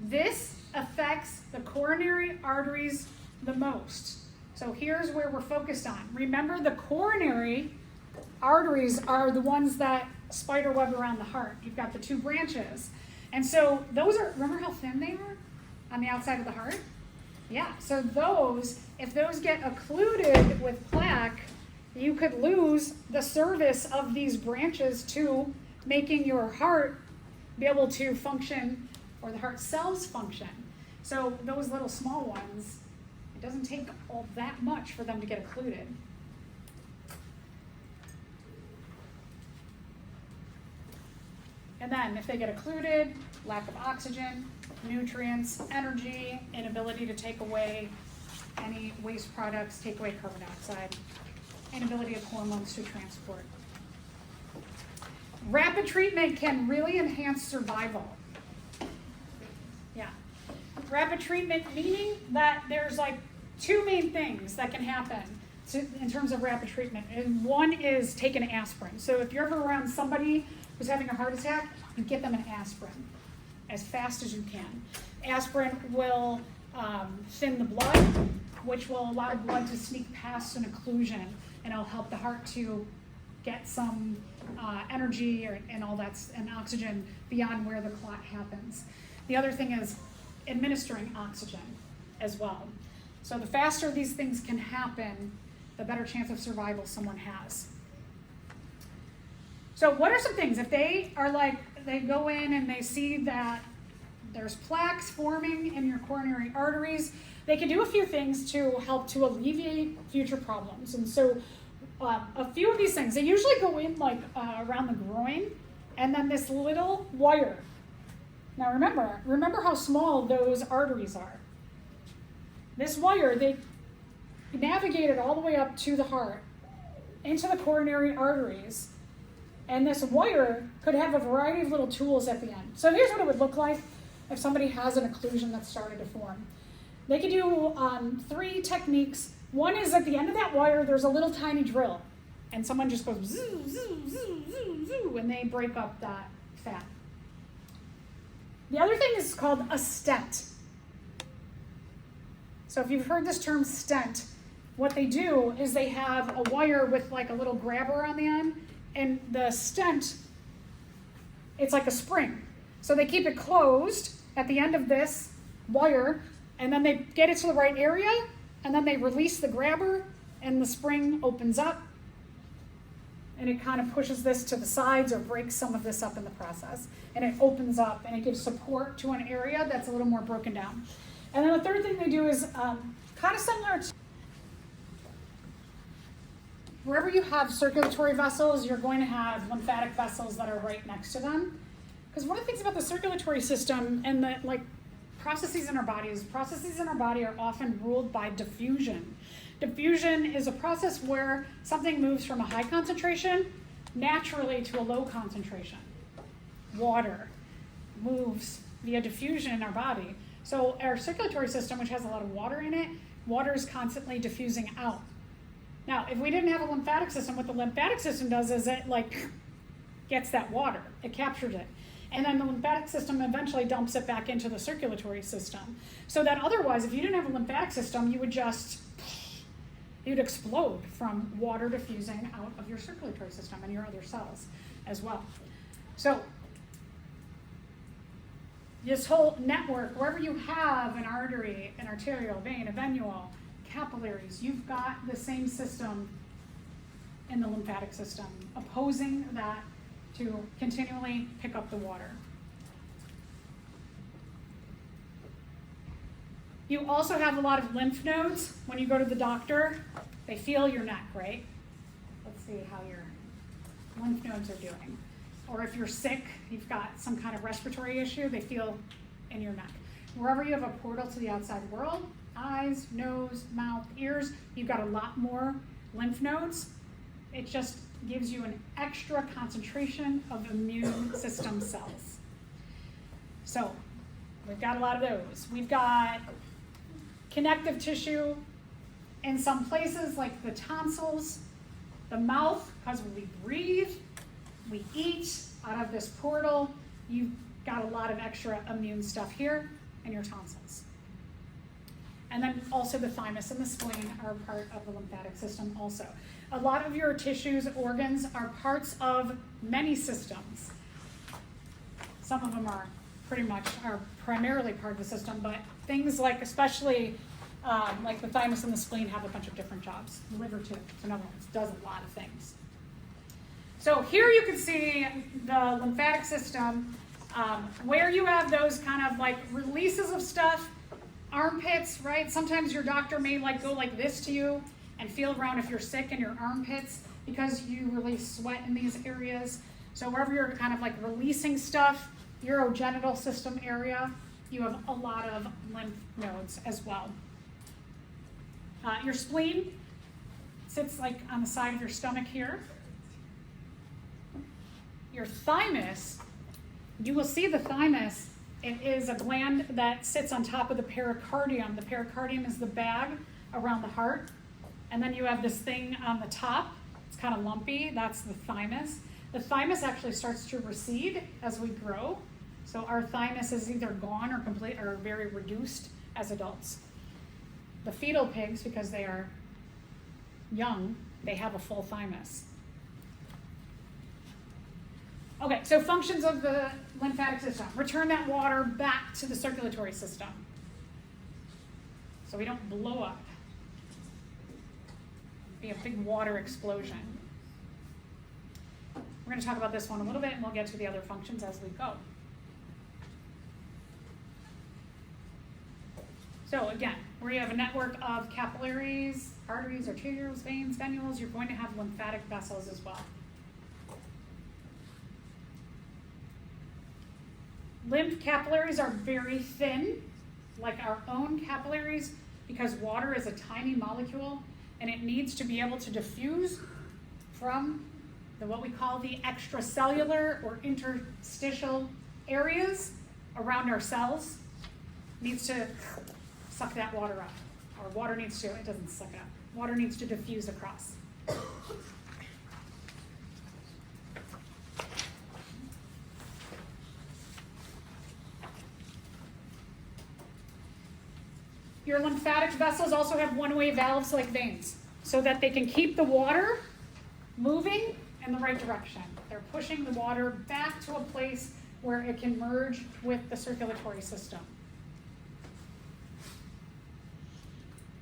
This affects the coronary arteries the most. So here's where we're focused on. Remember, the coronary arteries are the ones that spider web around the heart. You've got the two branches. And so those are, remember how thin they are on the outside of the heart? Yeah, so those, if those get occluded with plaque, you could lose the service of these branches to making your heart be able to function, or the heart cells function. So those little small ones, it doesn't take all that much for them to get occluded. And then if they get occluded, lack of oxygen, nutrients, energy, inability to take away any waste products, take away carbon dioxide, inability of hormones to transport. Rapid treatment can really enhance survival. Yeah. Rapid treatment meaning that there's like two main things that can happen in terms of rapid treatment. And one is take an aspirin. So if you're ever around somebody who's having a heart attack, you get them an aspirin as fast as you can. Aspirin will thin the blood, which will allow blood to sneak past an occlusion, and it'll help the heart to get some energy and all that, and oxygen beyond where the clot happens. The other thing is administering oxygen as well. So the faster these things can happen, the better chance of survival someone has. So what are some things, if they are like, they go in and they see that there's plaques forming in your coronary arteries, they can do a few things to help to alleviate future problems. And so a few of these things, they usually go in like around the groin, and then this little wire. Now remember how small those arteries are. This wire, they navigate it all the way up to the heart, into the coronary arteries. And this wire could have a variety of little tools at the end. So here's what it would look like if somebody has an occlusion that's started to form. They could do 3 techniques. One is at the end of that wire, there's a little tiny drill. And someone just goes zoo, zoo, zoo, zoo, zoo, and they break up that fat. The other thing is called a stent. So if you've heard this term stent, what they do is they have a wire with like a little grabber on the end, and the stent, it's like a spring. So they keep it closed at the end of this wire, and then they get it to the right area, and then they release the grabber, and the spring opens up, and it kind of pushes this to the sides or breaks some of this up in the process. And it opens up, and it gives support to an area that's a little more broken down. And then the third thing they do is kind of similar to wherever you have circulatory vessels, you're going to have lymphatic vessels that are right next to them. Because one of the things about the circulatory system and the processes in our body are often ruled by diffusion. Diffusion is a process where something moves from a high concentration naturally to a low concentration. Water moves via diffusion in our body. So our circulatory system, which has a lot of water in it, water is constantly diffusing out. Now, if we didn't have a lymphatic system, what the lymphatic system does is it gets that water, it captures it. And then the lymphatic system eventually dumps it back into the circulatory system. So that otherwise, if you didn't have a lymphatic system, you'd explode from water diffusing out of your circulatory system and your other cells as well. So this whole network, wherever you have an artery, an arterial, vein, a venule, capillaries, you've got the same system in the lymphatic system, opposing that to continually pick up the water. You also have a lot of lymph nodes. When you go to the doctor, they feel your neck, right? Let's see how your lymph nodes are doing. Or if you're sick, you've got some kind of respiratory issue, they feel in your neck. Wherever you have a portal to the outside world, eyes, nose, mouth, ears, you've got a lot more lymph nodes. It just gives you an extra concentration of immune system cells. So we've got a lot of those. We've got connective tissue in some places like the tonsils, the mouth, because when we breathe, we eat out of this portal, you've got a lot of extra immune stuff here in your tonsils. And then also the thymus and the spleen are part of the lymphatic system also. A lot of your tissues, organs are parts of many systems. Some of them are primarily part of the system, but things like especially like the thymus and the spleen have a bunch of different jobs. The liver too, it's another one, it does a lot of things. So here you can see the lymphatic system, where you have those kind of like releases of stuff, armpits, right? Sometimes your doctor may like go like this to you and feel around if you're sick in your armpits because you release sweat in these areas. So wherever you're kind of like releasing stuff, urogenital system area, you have a lot of lymph nodes as well. Your spleen sits like on the side of your stomach here. Your thymus, you will see the thymus, it is a gland that sits on top of the pericardium. The pericardium is the bag around the heart. And then you have this thing on the top, it's kind of lumpy, that's the thymus. The thymus actually starts to recede as we grow. So our thymus is either gone or complete or very reduced as adults. The fetal pigs, because they are young, they have a full thymus. Okay, so functions of the lymphatic system. Return that water back to the circulatory system so we don't blow up. Be a big water explosion. We're going to talk about this one a little bit and we'll get to the other functions as we go. So again, where you have a network of capillaries, arteries, arterioles, veins, venules, you're going to have lymphatic vessels as well. Lymph capillaries are very thin, like our own capillaries, because water is a tiny molecule and it needs to be able to diffuse from what we call the extracellular or interstitial areas around our cells. It needs to suck that water up, or water needs to, it doesn't suck it up, water needs to diffuse across. Your lymphatic vessels also have one-way valves like veins, so that they can keep the water moving in the right direction. They're pushing the water back to a place where it can merge with the circulatory system.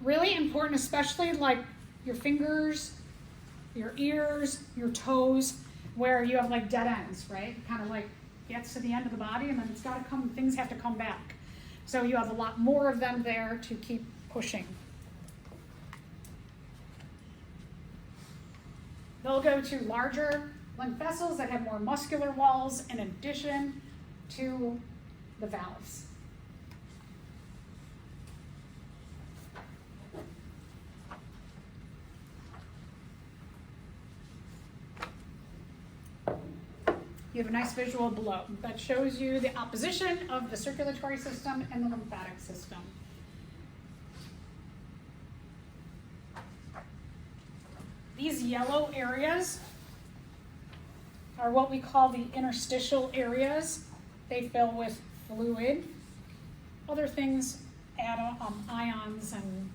Really important, especially like your fingers, your ears, your toes, where you have like dead ends, right? Kind of like gets to the end of the body and then it's got to come, things have to come back. So you have a lot more of them there to keep pushing. They'll go to larger lymph vessels that have more muscular walls in addition to the valves. You have a nice visual below that shows you the opposition of the circulatory system and the lymphatic system. These yellow areas are what we call the interstitial areas. They fill with fluid, other things, ions and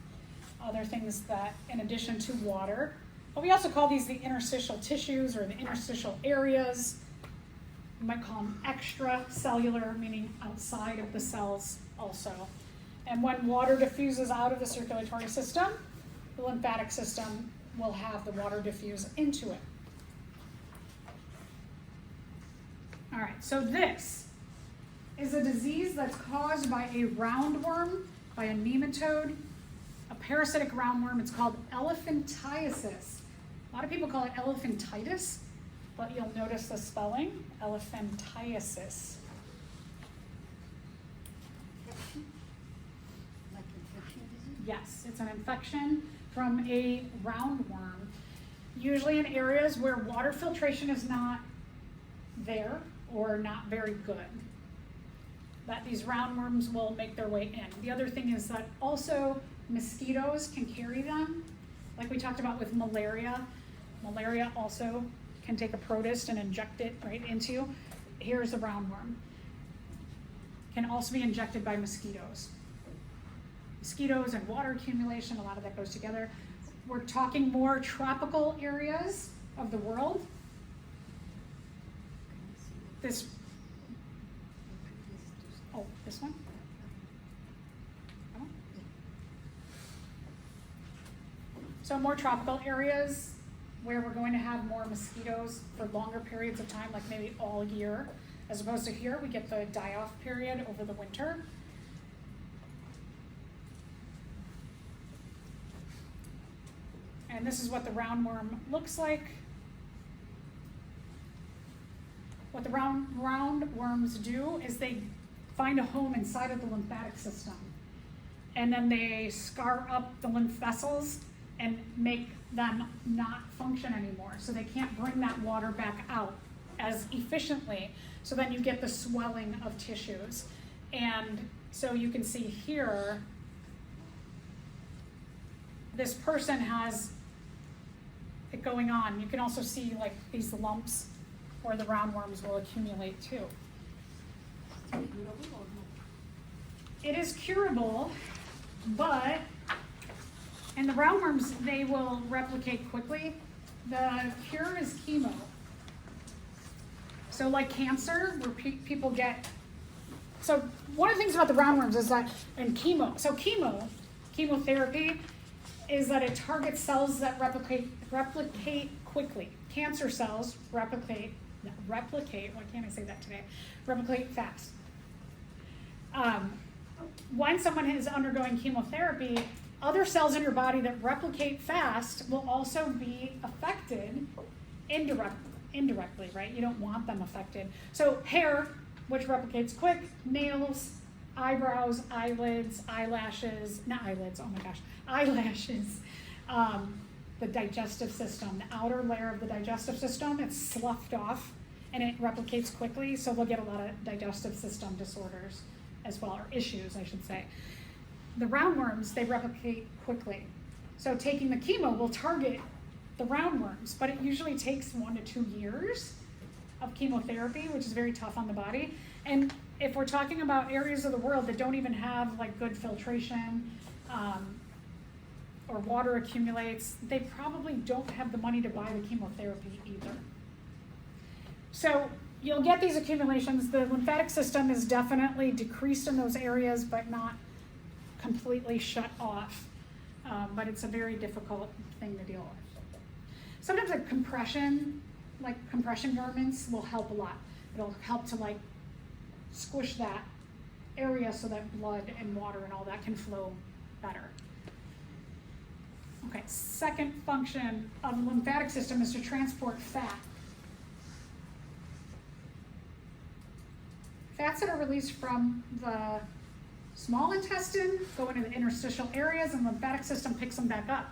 other things that in addition to water. But we also call these the interstitial tissues or the interstitial areas. You might call them extracellular, meaning outside of the cells also. And when water diffuses out of the circulatory system, the lymphatic system will have the water diffuse into it. All right, so this is a disease that's caused by a roundworm, by a nematode, a parasitic roundworm. It's called elephantiasis. A lot of people call it elephantitis, but you'll notice the spelling, elephantiasis. Like infection disease? Yes, it's an infection from a roundworm, usually in areas where water filtration is not there or not very good. That these roundworms will make their way in. The other thing is that also mosquitoes can carry them. Like we talked about with malaria. Malaria also can take a protist and inject it right into. Here's the roundworm. Can also be injected by mosquitoes. Mosquitoes and water accumulation, a lot of that goes together. We're talking more tropical areas of the world. This, oh, this one? Oh. So more tropical areas where we're going to have more mosquitoes for longer periods of time, like maybe all year, as opposed to here, we get the die-off period over the winter. And this is what the roundworm looks like. What the roundworms do is they find a home inside of the lymphatic system. And then they scar up the lymph vessels and make them not function anymore. So they can't bring that water back out as efficiently. So then you get the swelling of tissues. And so you can see here, this person has it going on. You can also see like these lumps where the roundworms will accumulate too. It is curable, but, and the roundworms, they will replicate quickly. The cure is chemo. So like cancer, where people get, so one of the things about the roundworms is that, and chemo, so chemotherapy is that it targets cells that replicate quickly. Cancer cells replicate, why can't I say that today? Replicate fast. When someone is undergoing chemotherapy, other cells in your body that replicate fast will also be affected indirectly, right? You don't want them affected. So hair, which replicates quick, nails, eyebrows, eyelids, eyelashes, not eyelids, oh my gosh, eyelashes, the digestive system, the outer layer of the digestive system, it's sloughed off and it replicates quickly, so we'll get a lot of digestive system disorders as well, or issues, I should say. The roundworms, they replicate quickly. So taking the chemo will target the roundworms, but it usually takes 1 to 2 years of chemotherapy, which is very tough on the body. And if we're talking about areas of the world that don't even have like good filtration, or water accumulates, they probably don't have the money to buy the chemotherapy either. So you'll get these accumulations. The lymphatic system is definitely decreased in those areas, but not completely shut off. But it's a very difficult thing to deal with. Sometimes like compression garments will help a lot. It'll help to like squish that area so that blood and water and all that can flow better. Okay, second function of the lymphatic system is to transport fat. Fats that are released from the small intestine go into the interstitial areas, and the lymphatic system picks them back up.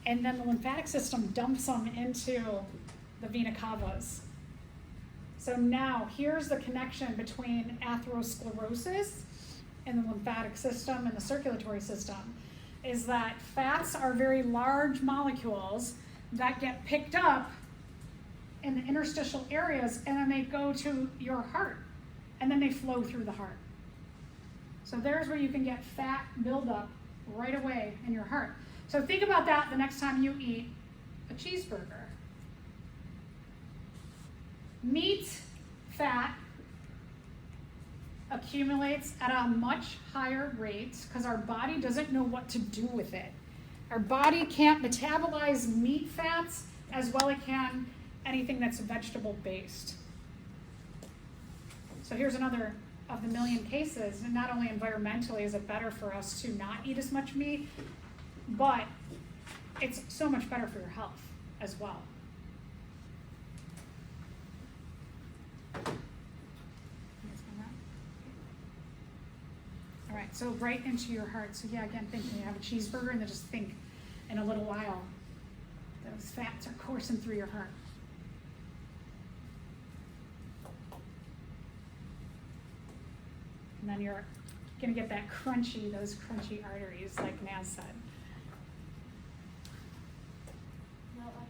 And then the lymphatic system dumps them into the vena cavas. So now here's the connection between atherosclerosis and the lymphatic system and the circulatory system, is that fats are very large molecules that get picked up in the interstitial areas, and then they go to your heart, and then they flow through the heart. So there's where you can get fat buildup right away in your heart. So think about that the next time you eat a cheeseburger. Meat fat accumulates at a much higher rate because our body doesn't know what to do with it. Our body can't metabolize meat fats as well as it can anything that's vegetable based. So here's another of the million cases, and not only environmentally is it better for us to not eat as much meat, but it's so much better for your health as well. All right, so right into your heart. So yeah, again, think when you have a cheeseburger, and then just think in a little while, those fats are coursing through your heart. And then you're gonna get that crunchy, those crunchy arteries, like Naz said. No, I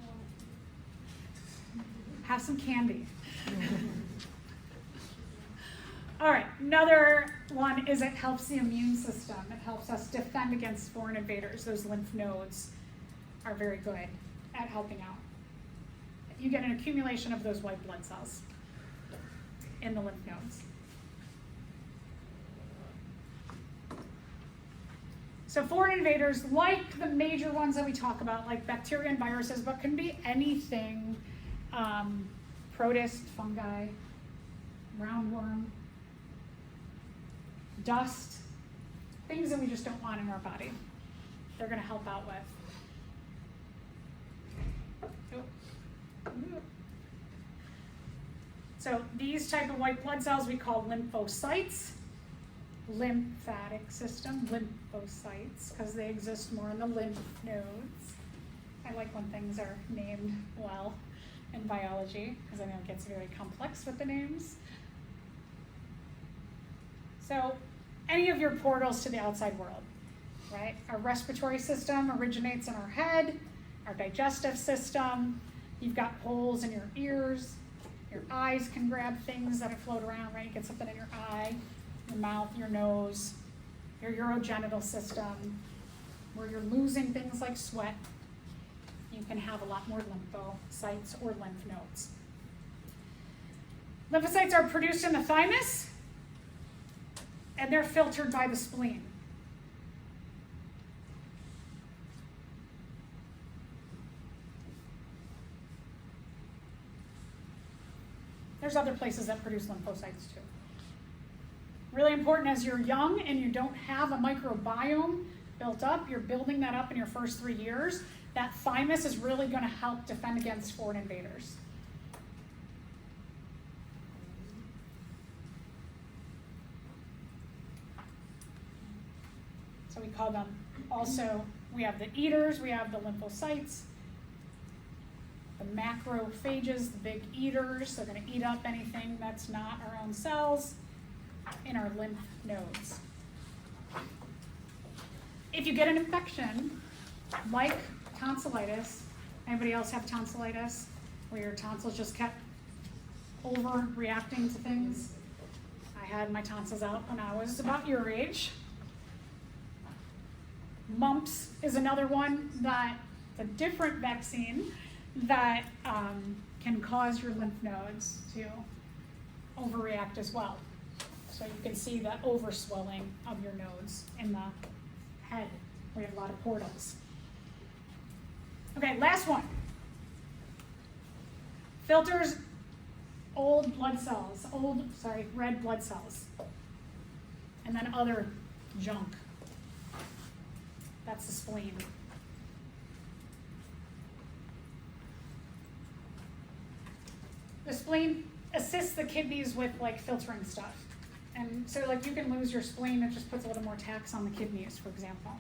don't. Have some candy. All right, another one is it helps the immune system. It helps us defend against foreign invaders. Those lymph nodes are very good at helping out. You get an accumulation of those white blood cells in the lymph nodes. So foreign invaders, like the major ones that we talk about, like bacteria and viruses, but can be anything, protist, fungi, roundworm, dust, things that we just don't want in our body. They're gonna help out with. So these type of white blood cells we call lymphocytes. Lymphatic system, lymphocytes, because they exist more in the lymph nodes. I like when things are named well in biology, because I know it gets very complex with the names. So any of your portals to the outside world, right? Our respiratory system originates in our head, our digestive system, you've got holes in your ears, your eyes can grab things that float around, right? You get something in your eye, your mouth, your nose, your urogenital system, where you're losing things like sweat, you can have a lot more lymphocytes or lymph nodes. Lymphocytes are produced in the thymus, and they're filtered by the spleen. There's other places that produce lymphocytes too. Really important as you're young and you don't have a microbiome built up, you're building that up in your first 3 years, that thymus is really going to help defend against foreign invaders. So we call them also, we have the eaters, we have the lymphocytes, the macrophages, the big eaters, they're going to eat up anything that's not our own cells in our lymph nodes. If you get an infection, like tonsillitis, anybody else have tonsillitis, where your tonsils just kept overreacting to things? I had my tonsils out when I was about your age. Mumps is another one that, it's a different vaccine that can cause your lymph nodes to overreact as well. So you can see the overswelling of your nodes in the head, where you have a lot of portals. Okay, last one. Filters red blood cells, and then other junk. That's the spleen. The spleen assists the kidneys with like filtering stuff. And so like you can lose your spleen, it just puts a little more tax on the kidneys, for example.